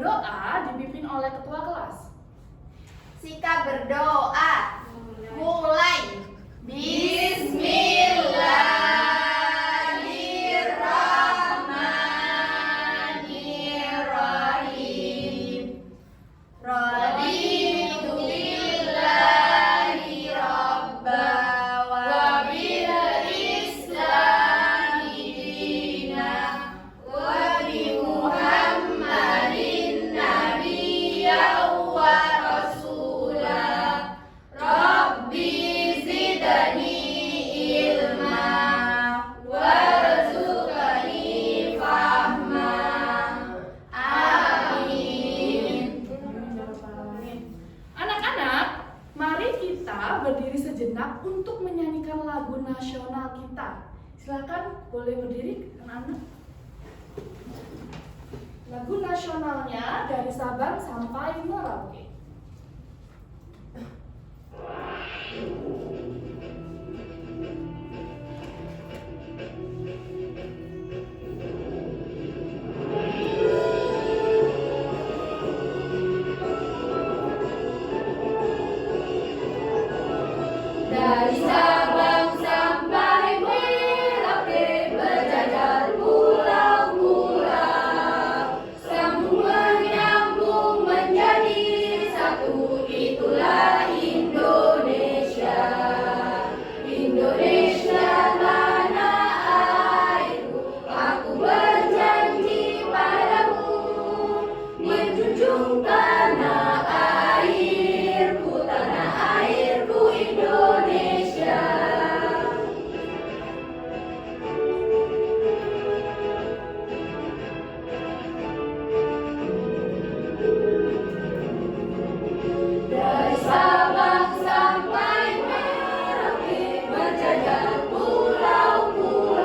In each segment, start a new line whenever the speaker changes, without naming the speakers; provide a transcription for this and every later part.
berdoa dipimpin oleh ketua kelas.
Sikap berdoa. Mulai. Bismillahirrahmanirrahim. Raditu billahi rabba wa bil islami dina wa bi Muhammadin nabiyyan wa rasulah. Rabbi zidni ilma warzuqni fahma. Amin.
Anak-anak, mari kita berdiri sejenak untuk menyanyikan lagu nasional kita. Silakan boleh berdiri anak-anak. Lagu nasionalnya dari Sabang sampai Merauke.
Dari Sabang sampai Merauke berjajar pulau-pulau, sambung menyambung menjadi satu, itulah Indonesia. Indonesia tanah airku, aku berjanji padamu, menjunjung tanah airku Indonesia. Dari Sabang sampai Merauke berjajar pulau-pulau,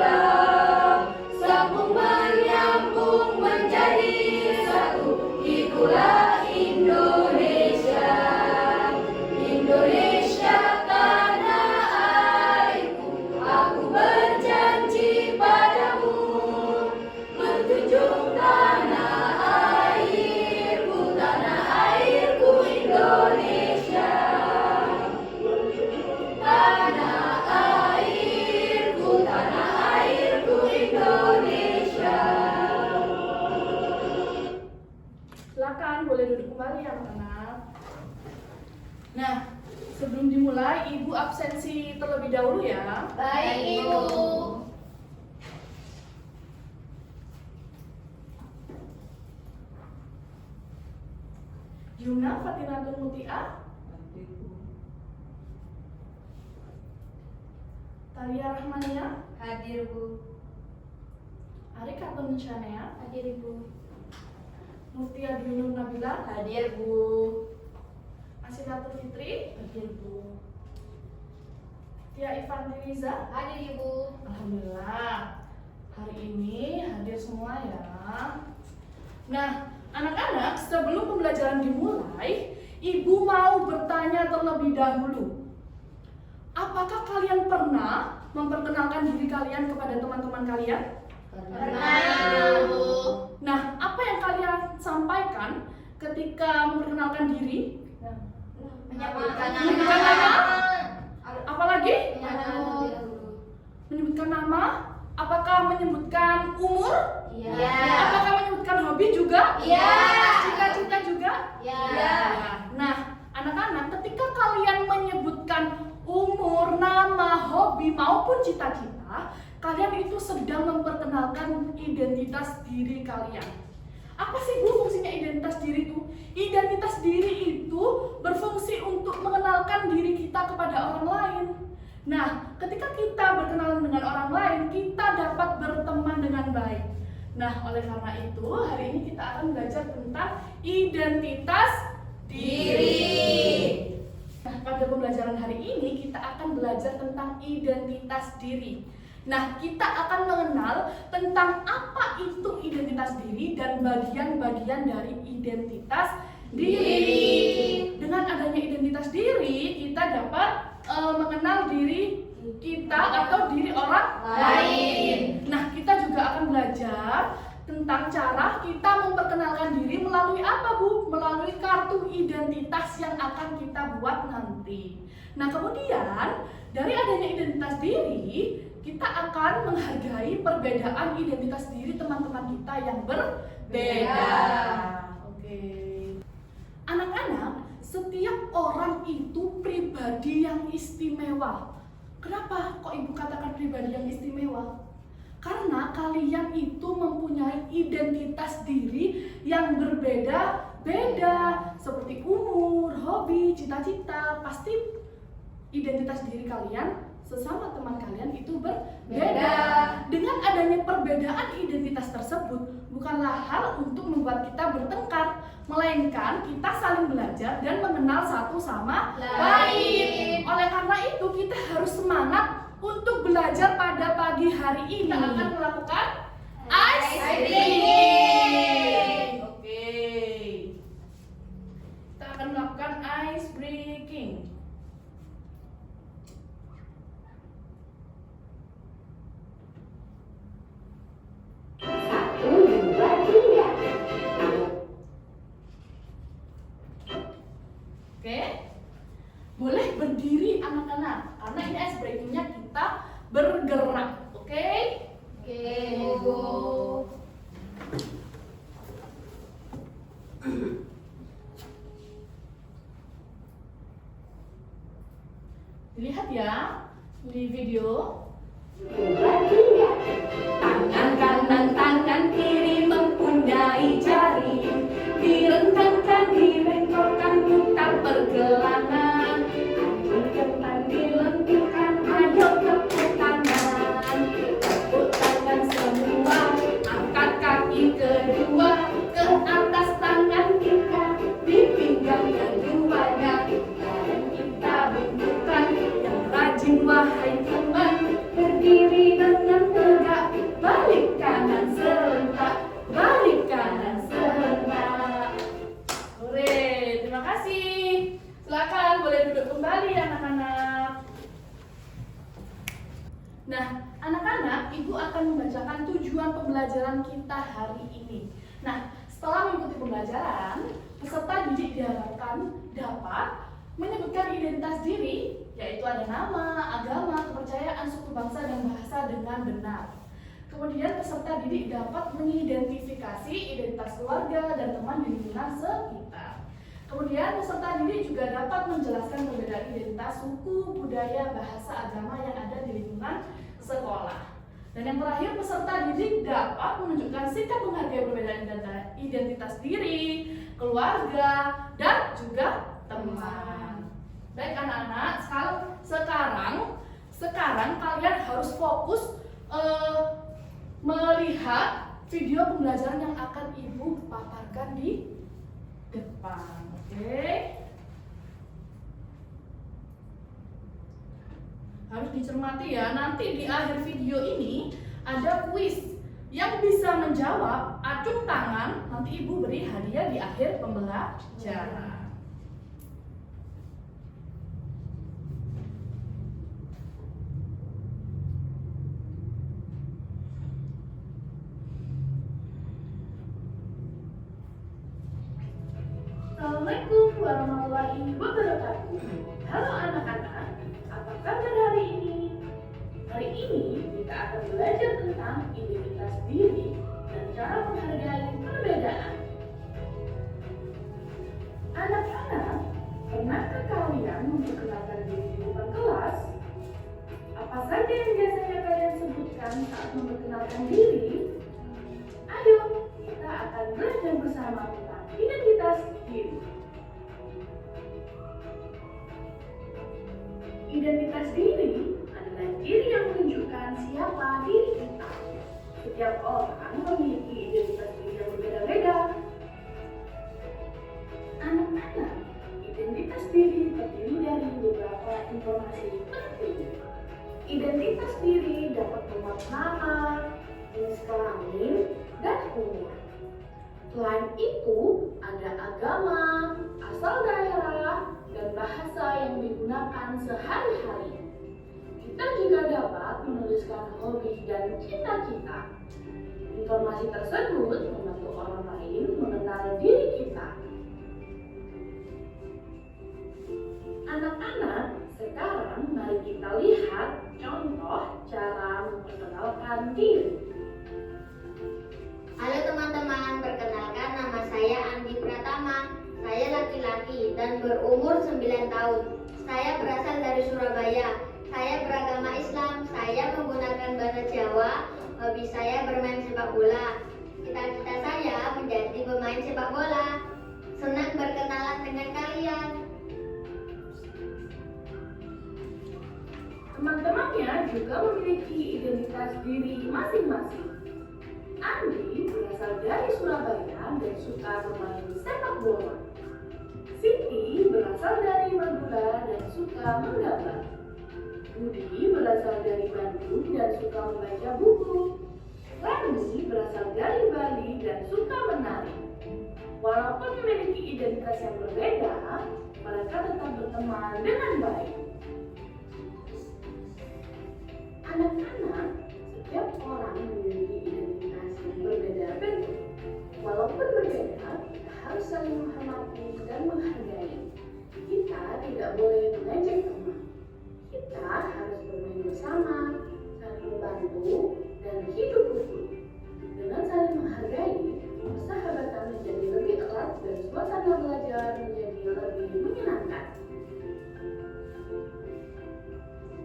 sambung menyambung menjadi satu, itulah Indonesia. Indonesia tanah airku, aku berjanji padamu, menjunjung tanah airku Indonesia. Tanah airku Indonesia.
Silakan boleh duduk kembali anak-anak. Nah, sebelum dimulai, Ibu absensi terlebih dahulu ya.
Baik, Ibu.
Yuna Fatinatun Mutia, Talia Rahmania,
Hadir, Bu.
Arika Shanea,
Hadir, Ibu.
Muftia Dunur Nabila,
Hadir, Bu.
Asinatul Fitri,
Hadir, Bu.
Tia Ivan Riza.
Hadir, Ibu.
Alhamdulillah, hari ini hadir semua ya. Nah, anak-anak, sebelum pembelajaran dimulai, Ibu mau bertanya terlebih dahulu. Apakah kalian pernah memperkenalkan diri kalian kepada teman-teman kalian?
Pernah, Bu.
Nah, apa yang kalian sampaikan ketika memperkenalkan diri?
Menyebutkan
Menyebutkan nama? Apalagi? Menyebutkan nama? Apakah menyebutkan umur?
Iya.
Apakah menyebutkan hobi juga?
Iya.
Cita-cita juga?
Iya.
Nah, anak-anak, ketika kalian menyebutkan umur, nama, hobi, maupun cita-cita, kalian itu sedang memperkenalkan identitas diri kalian. Apa sih Bu fungsinya identitas diri itu? Identitas diri itu berfungsi untuk mengenalkan diri kita kepada orang lain. Nah, ketika kita berkenalan dengan orang lain, kita dapat berteman dengan baik. Nah, oleh karena itu, hari ini kita akan belajar tentang identitas diri. Nah, pada pembelajaran hari ini kita akan belajar tentang identitas diri. Nah, kita akan mengenal tentang apa itu identitas diri dan bagian-bagian dari identitas diri. Dengan adanya identitas diri, kita dapat mengenal diri kita atau diri orang lain. Nah, kita juga akan belajar tentang cara kita memperkenalkan diri melalui apa? identitas yang akan kita buat nanti. Nah, kemudian dari adanya identitas diri, kita akan menghargai perbedaan identitas diri teman-teman kita yang berbeda. Oke. Anak-anak, setiap orang itu pribadi yang istimewa. Kenapa kok ibu katakan pribadi yang istimewa? Karena kalian itu mempunyai identitas diri yang berbeda-beda, seperti umur, hobi, cita-cita. Pasti identitas diri kalian sesama teman kalian itu berbeda. Dengan adanya perbedaan identitas tersebut bukanlah hal untuk membuat kita bertengkar, melainkan kita saling belajar dan mengenal satu sama lain. Oleh karena itu kita harus semangat untuk belajar pada pagi hari ini. Kita akan melakukan ice breaking. Oke. Kita akan melakukan ice breaking. Oke, boleh berdiri anak-anak, karena ini ice breakingnya kita bergerak. Oke?
Oke, Bu.
Lihat ya di video.
Tangan kanan, tangan kiri mempunyai jari, direntangkan, dibengkokkan, putar pergelangan. Ayo depan dilenturkan, ayo tepuk tangan. Tepuk tangan semua, angkat kaki kedua ke atas tangan kita, di pinggang keduanya. Dan kita bentukkan yang rajin wahai teman. Berdiri dengan tegak, balik kanan serentak, balik kanan serentak.
Hore, terima kasih. Silakan boleh duduk kembali anak-anak. Nah, anak-anak, ibu akan membacakan tujuan pembelajaran kita hari ini. Nah, setelah mengikuti pembelajaran, peserta didik diharapkan dapat menyebutkan identitas diri, yaitu ada nama, agama, kepercayaan, suku bangsa, dan bahasa dengan benar. Kemudian peserta didik dapat mengidentifikasi identitas keluarga dan teman di lingkungan sekitar. Kemudian peserta didik juga dapat menjelaskan perbedaan identitas suku, budaya, bahasa, agama yang ada di lingkungan sekolah. Dan yang terakhir, peserta didik dapat menunjukkan sikap menghargai perbedaan identitas diri, keluarga, dan juga teman. Baik anak-anak, sekarang kalian harus fokus melihat video pembelajaran yang akan ibu paparkan di depan. Oke? Harus dicermati ya. Nanti di akhir video ini ada kuis yang bisa menjawab, acung tangan, nanti ibu beri hadiah di akhir pembelajaran. Assalamualaikum warahmatullahi wabarakatuh. Halo anak-anak, apa kabar hari ini? Hari ini kita akan belajar tentang identitas diri dan cara menghargai perbedaan. Anak-anak, pernahkah kalian memperkenalkan diri di depan kelas? Apa saja yang biasanya kalian sebutkan saat memperkenalkan diri? Ayo, kita akan belajar bersama tentang identitas diri. Identitas diri adalah diri yang menunjukkan siapa diri kita. Setiap orang memiliki identitas diri yang berbeda-beda. Anak-anak, identitas diri terdiri dari beberapa informasi penting. Identitas diri dapat memuat nama, jenis kelamin, dan umur. Selain itu, ada agama, asal daerah, dan bahasa yang digunakan sehari-hari. Kita juga dapat menuliskan hobi dan cita-cita. Informasi tersebut membantu orang lain mengenal diri kita.
laki-laki dan berumur 9 tahun. Saya berasal dari Surabaya. Saya beragama Islam. Saya menggunakan bahasa Jawa. Hobi saya bermain sepak bola. Cita-cita saya menjadi pemain sepak bola. Senang berkenalan dengan kalian.
Teman-temannya juga memiliki identitas diri masing-masing. Andi berasal dari Surabaya dan suka bermain sepak bola. Siti berasal dari Madura dan suka menggambar. Budi berasal dari Bandung dan suka membaca buku. Rani berasal dari Bali dan suka menari. Walaupun memiliki identitas yang berbeda, mereka tetap berteman dengan baik. Anak-anak, setiap orang memiliki identitas yang berbeda-beda. Walaupun berbeda, kita harus saling menghormati dan menghargai. Kita tidak boleh mengejek teman. Kita harus bermain bersama, saling membantu, dan hidup rukun. Dengan saling menghargai, persahabatan menjadi lebih erat dan suasana belajar menjadi lebih menyenangkan.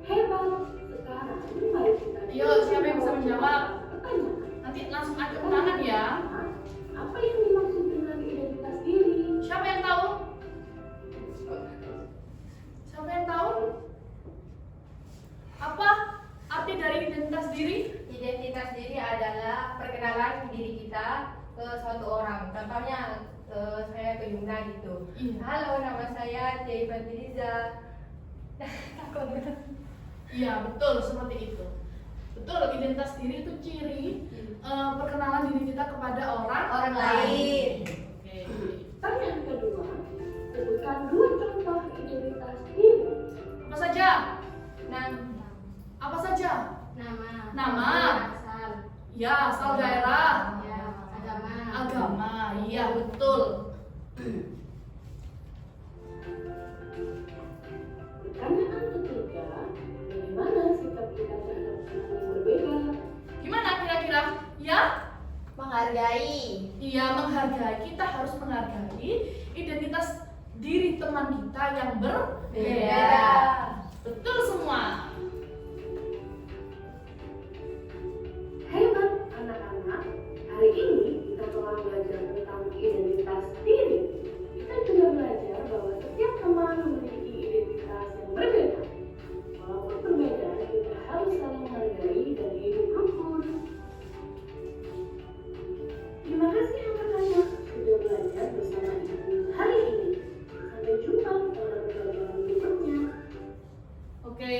Hebat! Sekarang, mari kita...
Ayo, siapa yang bisa menjawab?
Pertanyaan.
Nanti langsung angkat tangan ya.
Apa yang dimaksud dengan identitas diri?
Siapa yang tahu? Siapa yang tahu? Apa arti dari identitas diri?
Identitas diri adalah perkenalan diri kita ke suatu orang. Contohnya saya ke Yuna gitu.
Iya.
Halo, nama saya Dewi Fadliza.
Iya, betul seperti itu. Betul, identitas diri itu ciri perkenalan diri kita kepada orang
lain.
Oke.
Pertanyaan kedua, sebutkan 2 contoh identitas diri.
Apa saja?
Nama.
Apa saja? Nama.
Asal.
Ya, asal daerah.
Ya, agama.
Agama, iya betul.
Pertanyaan ketiga, bagaimana sikap kita terhadap orang yang berbeda?
Gimana kira-kira? Ya?
Menghargai.
Iya, menghargai. Kita harus menghargai identitas diri teman kita yang berbeda.
Beda.
Betul semua.
Hebat anak-anak, hari ini kita telah belajar tentang identitas diri. Kita juga belajar bahwa setiap teman memiliki identitas yang berbeda. Walaupun berbeda, kita harus saling menghargai dan hidup rukun. Terima kasih anak-anak sudah belajar bersama ibu hari ini. Sampai jumpa pada pembelajaran berikutnya.
Oke.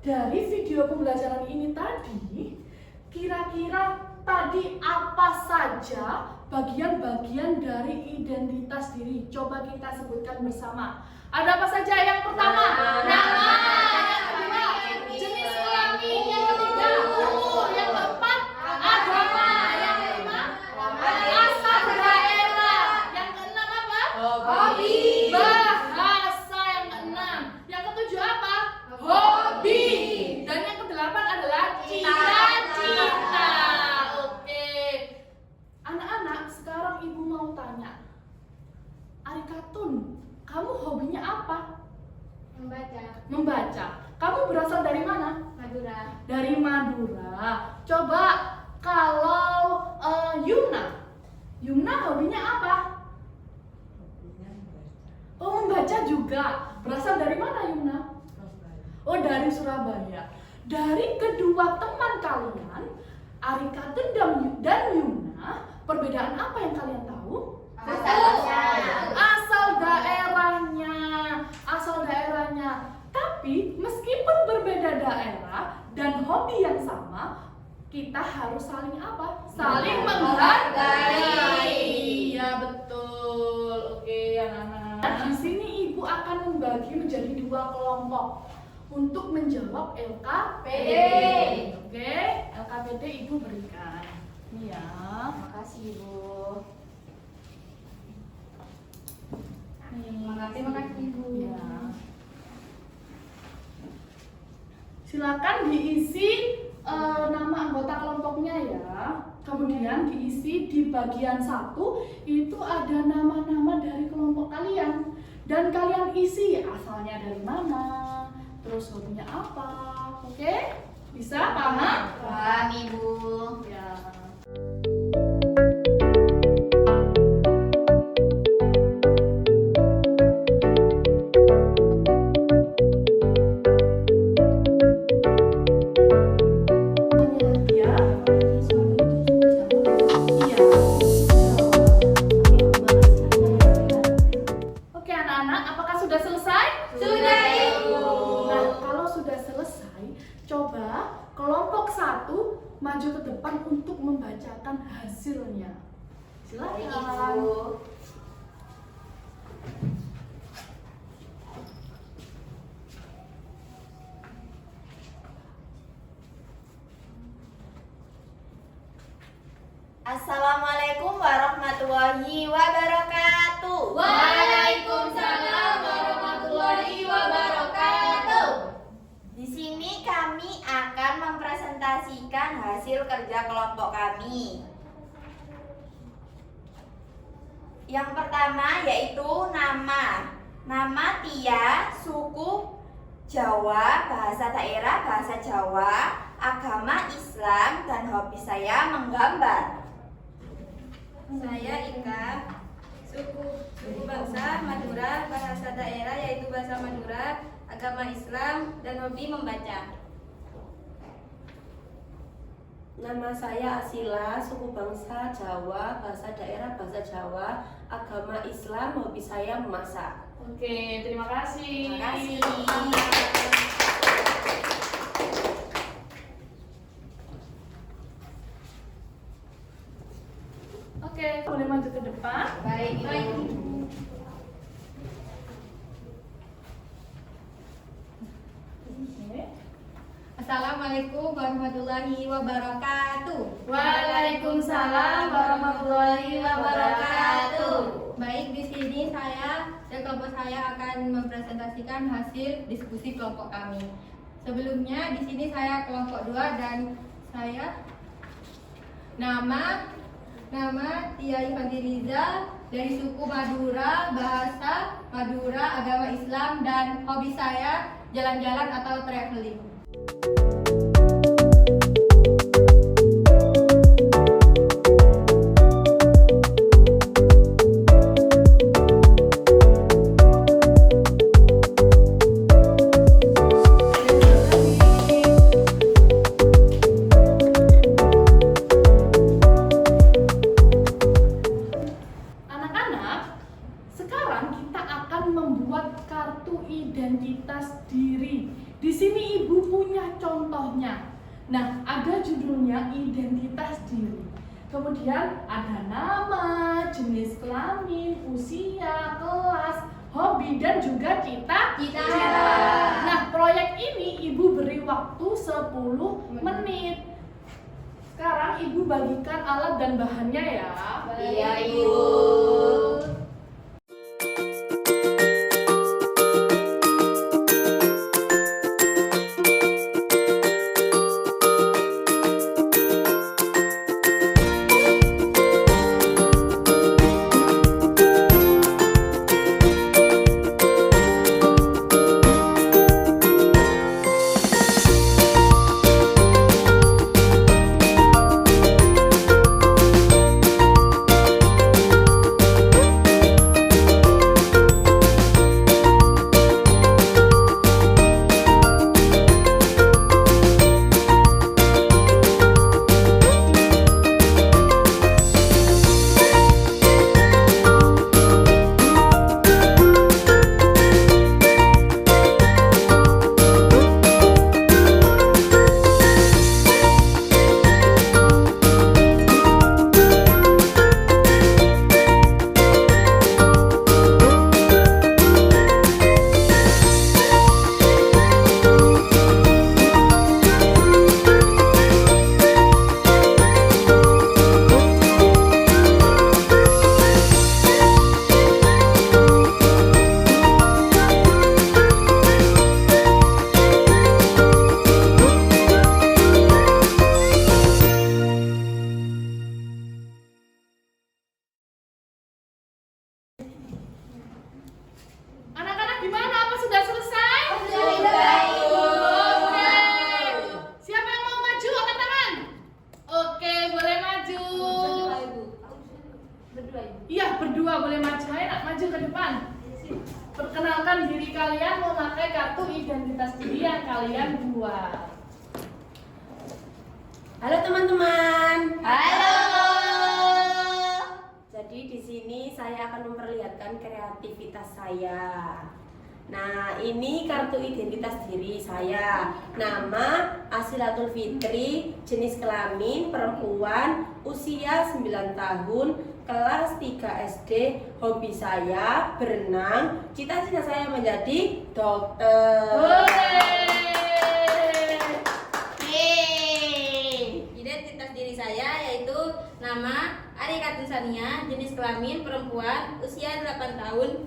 Dari video pembelajaran ini tadi, kira-kira tadi apa saja bagian-bagian dari identitas diri? Coba kita sebutkan bersama. Ada apa saja? Yang pertama, nama. Yang kedua, jenis kelamin. Yang ketiga, umur. Yang keempat, agama. Yang kelima, asal daerah. Yang keenam apa?
Hobi.
Bahasa. Yang keenam. Yang ketujuh apa? Hobi. Dan yang kedelapan adalah cita-cita. Oke. Anak-anak, sekarang ibu mau tanya. Arikatun, kamu hobinya apa? Membaca. Kamu berasal dari mana?
Madura.
Dari Madura. Coba kalau Yumna hobinya apa? Oh, membaca juga. Berasal dari mana Yumna? Oh, dari Surabaya. Dari kedua teman kalian, Arikatun dan Yumna, perbedaan apa yang kalian tahu? Asal daerahnya. Tapi meskipun berbeda daerah dan hobi yang sama, kita harus saling apa? Saling menghargai. Iya betul. Oke anak-anak. Di sini ibu akan membagi menjadi 2 kelompok untuk menjawab LKPD. Oke, LKPD ibu berikan. Ini ya.
Makasih Ibu. Makasih Ibu.
Ya. Silakan diisi nama anggota kelompoknya ya. Kemudian diisi di bagian 1 itu ada nama-nama nama dari kelompok kalian. Dan kalian isi asalnya dari mana, terus hobinya apa. Oke? Bisa? Paham?
Paham, Ibu.
Ya. Ya. Iya. Oke anak-anak, apakah sudah selesai?
Sudah, Ibu.
Nah, kalau sudah selesai, coba kelompok 1 maju ke depan untuk membacakan hasilnya.
Baik,
Silakan.
Ibu. Assalamualaikum warahmatullahi wabarakatuh.
Waalaikumsalam warahmatullahi wabarakatuh.
Di sini kami akan mempresentasikan hasil kerja kelompok kami. Yang pertama yaitu nama. Nama Tia, suku Jawa, bahasa daerah bahasa Jawa, agama Islam, dan hobi saya menggambar.
Saya Ika, suku bangsa Madura, bahasa daerah yaitu bahasa Madura, agama Islam, dan hobi membaca.
Nama saya Asila, suku bangsa Jawa, bahasa daerah bahasa Jawa, agama Islam, hobi saya memasak.
Oke, terima kasih.
Terima kasih.
Tepuk tangan. Oke, boleh maju ke depan.
Baik, Ibu.
Oke.
Assalamualaikum warahmatullahi wabarakatuh.
Waalaikumsalam warahmatullahi wabarakatuh.
Baik, di sini saya dan kelompok saya akan mempresentasikan hasil diskusi kelompok kami. Sebelumnya di sini saya kelompok 2 dan saya nama Tia Ifanti Rizal dari suku Madura, bahasa Madura, agama Islam, dan hobi saya jalan-jalan atau traveling.
Anak-anak, sekarang kita akan membuat kartu identitas diri. Di sini Ibu punya contohnya. Nah, ada judulnya identitas diri. Kemudian ada nama, jenis kelamin, usia, kelas, hobi, dan juga cita-cita. Nah, proyek ini Ibu beri waktu 10 menit. Sekarang Ibu bagikan alat dan bahannya ya.
Iya, Ibu.
maju ke depan. Perkenalkan diri kalian memakai kartu identitas diri yang kalian buat.
Halo teman-teman.
Halo.
Jadi di sini saya akan memperlihatkan kreativitas saya. Nah, ini kartu identitas diri saya. Nama Asilatul Fitri, jenis kelamin perempuan, usia 9 tahun, kelas 3 SD, hobi saya berenang, cita-cita saya menjadi dokter.
Identitas diri saya yaitu nama Arika Tunsania, jenis kelamin perempuan, usia 8 tahun,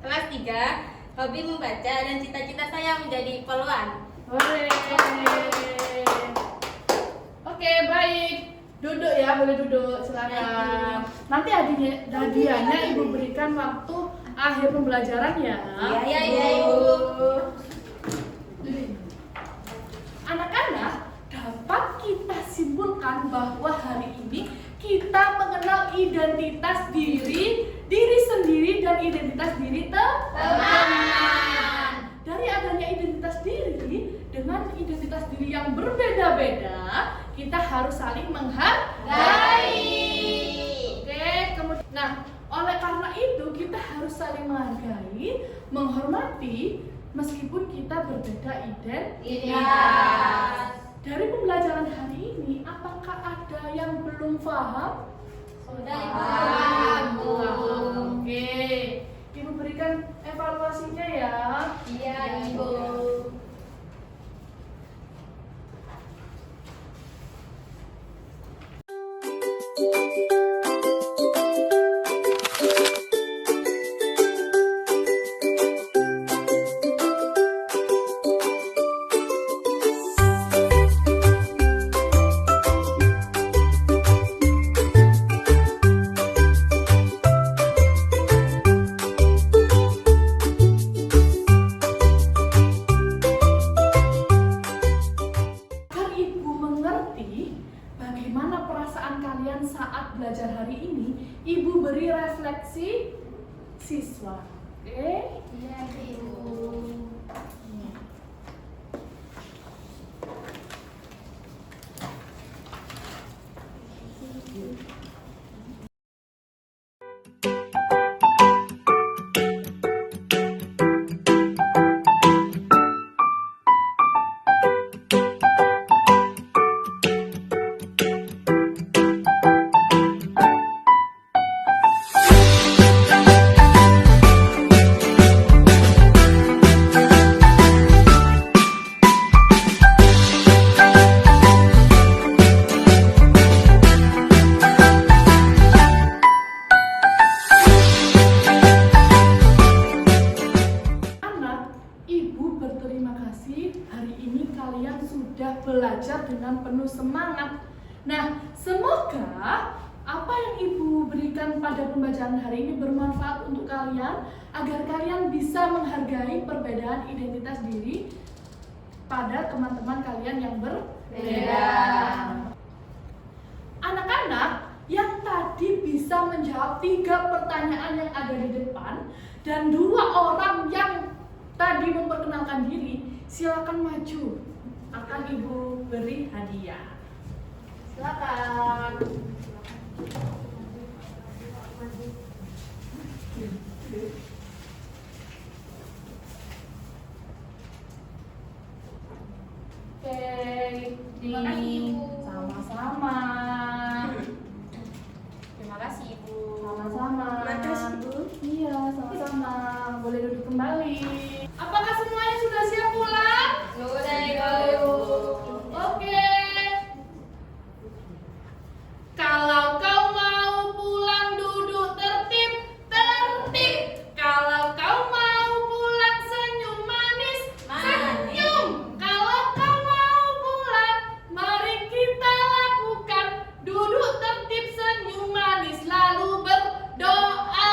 kelas 3, hobi membaca dan cita-cita saya menjadi poluan.
Oke, baik. Duduk ya, boleh duduk, silakan. Nanti hadiahnya Ibu berikan waktu akhir pembelajaran ya.
Iya,
Ibu.
Anak-anak, dapat kita simpulkan bahwa hari ini kita mengenal identitas diri sendiri dan identitas diri teman. Dari adanya identitas diri dengan identitas diri yang berbeda-beda, kita harus saling menghargai. Oke, kemudian, nah, oleh karena itu kita harus saling menghargai, menghormati, meskipun kita berbeda identitas. Dari pembelajaran hari ini, apakah ada yang belum paham?
Sudah
Paham.
Ibu.
Oke, Ibu berikan evaluasinya ya.
Iya, Ibu.
Agar Ibu mengerti bagaimana perasaan kalian saat belajar hari ini, Ibu beri refleksi siswa. Oke?
Iya, Ibu.
Anak, Ibu berterima kasih hari ini kalian sudah belajar dengan penuh semangat. Nah, semoga apa yang Ibu berikan pada pembelajaran hari ini bermanfaat untuk kalian agar kalian bisa menghargai perbedaan identitas diri pada teman-teman kalian yang berbeda. Anak-anak yang tadi bisa menjawab 3 pertanyaan yang ada di depan dan 2 orang yang tadi memperkenalkan diri, silakan maju. Akan Ibu beri hadiah. Silakan. Oke,
Terima kasih, Ibu.
Sama-sama.
Terima kasih, Ibu.
Sama-sama.
Makasih, Bu.
Iya, sama-sama. Boleh duduk kembali. Apakah semuanya sudah siap pulang?
Sudah, Ibu.
Oke. Kalau kau mau pulang duduk tertib, tertib. Kalau kau mau pulang senyum manis, senyum. Kalau kau mau pulang, mari kita lakukan duduk tertib, senyum manis, lalu berdoa.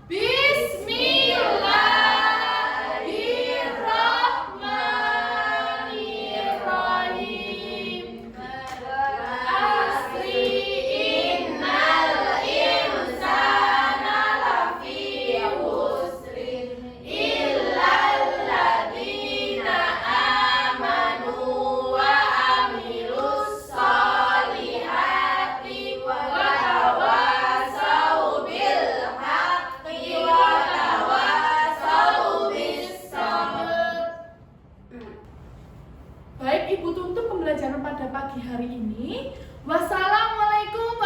Bismillahirrahmanirrahim. Ibu tutup pembelajaran pada pagi hari ini. Wassalamualaikum